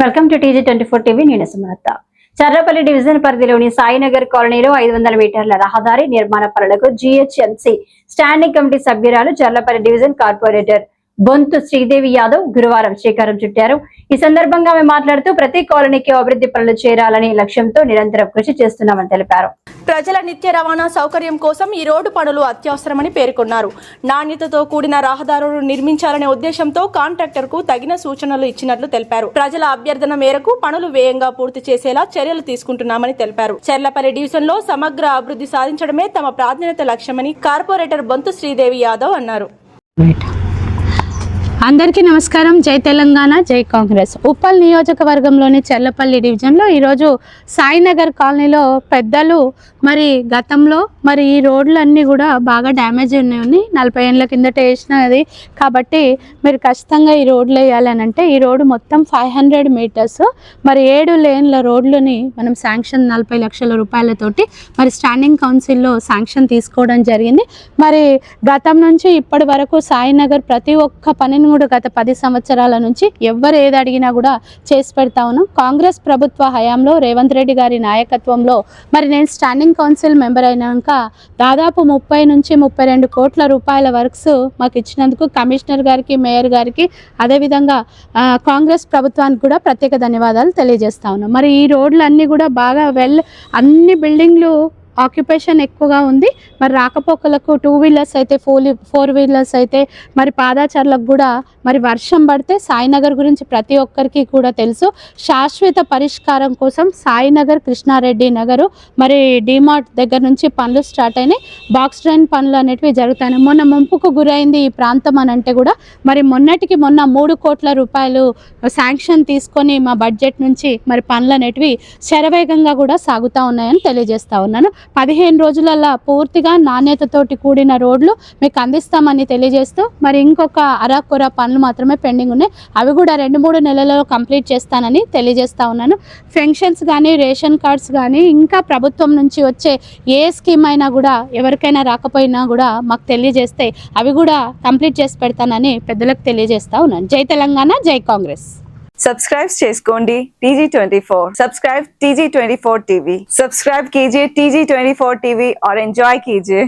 Welcome to TG24 TV. నేను Sumalatha. Cherlapalli division పరిధిలోని సాయినగర్ కాలనీలో 500 మీటర్ల రహదారి నిర్మాణ పనులకు GHMC స్టాండింగ్ కమిటీ సభ్యురాలు చర్లపల్లి డివిజన్ కార్పొరేటర్ బొంతు శ్రీదేవి యాదవ్ గురువారం శ్రీకారం చుట్టారు. ఈ సందర్భంగా ఆమె మాట్లాడుతూ ప్రతి కాలనీకి అభివృద్ధి పనులు చేరాలని లక్ష్యంతో నిరంతరం కృషి చేస్తున్నామని తెలిపారు. ప్రజల నిత్య రవాణా సౌకర్యం కోసం ఈ రోడ్డు పనులు అత్యవసరమని పేర్కొన్నారు. నాణ్యతతో కూడిన రహదారులు నిర్మించాలనే ఉద్దేశంతో కాంట్రాక్టర్ కు తగిన సూచనలు ఇచ్చినట్లు తెలిపారు. ప్రజల అభ్యర్థన మేరకు పనులు వేగంగా పూర్తి చేసేలా చర్యలు తీసుకుంటున్నామని తెలిపారు. చర్లపల్లి డివిజన్ లో సమగ్ర అభివృద్ధి సాధించడమే తమ ప్రాధాన్యత లక్ష్యమని కార్పొరేటర్ బొంతు శ్రీదేవి యాదవ్ అన్నారు. అందరికీ నమస్కారం. జై తెలంగాణ, జై కాంగ్రెస్. ఉప్పల్ నియోజకవర్గంలోని చర్లపల్లి డివిజన్లో ఈరోజు సాయినగర్ కాలనీలో పెద్దలు మరి గతంలో మరి ఈ రోడ్లన్నీ కూడా బాగా డ్యామేజ్ ఉన్నాయి, 40 ఏళ్ళ కిందట వేసినది కాబట్టి మీరు ఖచ్చితంగా ఈ రోడ్లు వేయాలని అంటే ఈ రోడ్డు మొత్తం 500 మీటర్స్ మరి 7 లేన్ల రోడ్లని మనం శాంక్షన్ 40 లక్షల రూపాయలతోటి మరి స్టాండింగ్ కౌన్సిల్లో శాంక్షన్ తీసుకోవడం జరిగింది. మరి గతం నుంచి ఇప్పటి వరకు సాయినగర్ ప్రతి ఒక్క పనిని కూడా గత 10 సంవత్సరాల నుంచి ఎవరు ఏది అడిగినా కూడా చేసి పెడతా ఉన్నాం. కాంగ్రెస్ ప్రభుత్వ హయాంలో రేవంత్ రెడ్డి గారి నాయకత్వంలో మరి నేను స్టాండింగ్ కౌన్సిల్ మెంబర్ అయినాక దాదాపు 30 నుంచి 32 కోట్ల రూపాయల వర్క్స్ మాకు ఇచ్చినందుకు కమిషనర్ గారికి, మేయర్ గారికి, అదేవిధంగా కాంగ్రెస్ ప్రభుత్వానికి కూడా ప్రత్యేక ధన్యవాదాలు తెలియజేస్తా ఉన్నాం. మరి ఈ రోడ్లన్నీ కూడా బాగా అన్ని బిల్డింగ్లు ఆక్యుపేషన్ ఎక్కువగా ఉంది. మరి రాకపోకలకు 2 వీలర్స్ అయితే 4 వీలర్స్ అయితే మరి పాదాచారులకు కూడా మరి వర్షం పడితే సాయినగర్ గురించి ప్రతి ఒక్కరికి కూడా తెలుసు. శాశ్వత పరిష్కారం కోసం సాయినగర్, కృష్ణారెడ్డి నగరు మరి డిమార్ట్ దగ్గర నుంచి పనులు స్టార్ట్ అయినాయి. బాక్స్ డ్రైన్ పనులు అనేటివి జరుగుతాయి. మొన్న ముంపుకు గురైంది ఈ ప్రాంతం అని అంటే కూడా మరి మొన్నటికి మొన్న 3 కోట్ల రూపాయలు శాంక్షన్ తీసుకొని మా బడ్జెట్ నుంచి మరి పనులు అనేటివి శరవేగంగా కూడా సాగుతూ ఉన్నాయని తెలియజేస్తా ఉన్నాను. 15 రోజులలో పూర్తిగా నాణ్యతతోటి కూడిన రోడ్లు మీకు అందిస్తామని తెలియజేస్తూ మరి ఇంకొక అరాకొర పనులు మాత్రమే పెండింగ్ ఉన్నాయి. అవి కూడా 2-3 నెలలలో కంప్లీట్ చేస్తానని తెలియజేస్తా ఉన్నాను. పెన్షన్స్ కానీ, రేషన్ కార్డ్స్ కానీ, ఇంకా ప్రభుత్వం నుంచి వచ్చే ఏ స్కీమ్ అయినా కూడా ఎవరికైనా రాకపోయినా కూడా మాకు తెలియజేస్తే అవి కూడా కంప్లీట్ చేసి పెడతానని పెద్దలకు తెలియజేస్తా ఉన్నాను. జై తెలంగాణ, జై కాంగ్రెస్. सब्सक्राइब చేసుకోండి TG24. Subscribe TG24 TV. Subscribe कीजिए TG24 TV और एंजॉय कीजिए.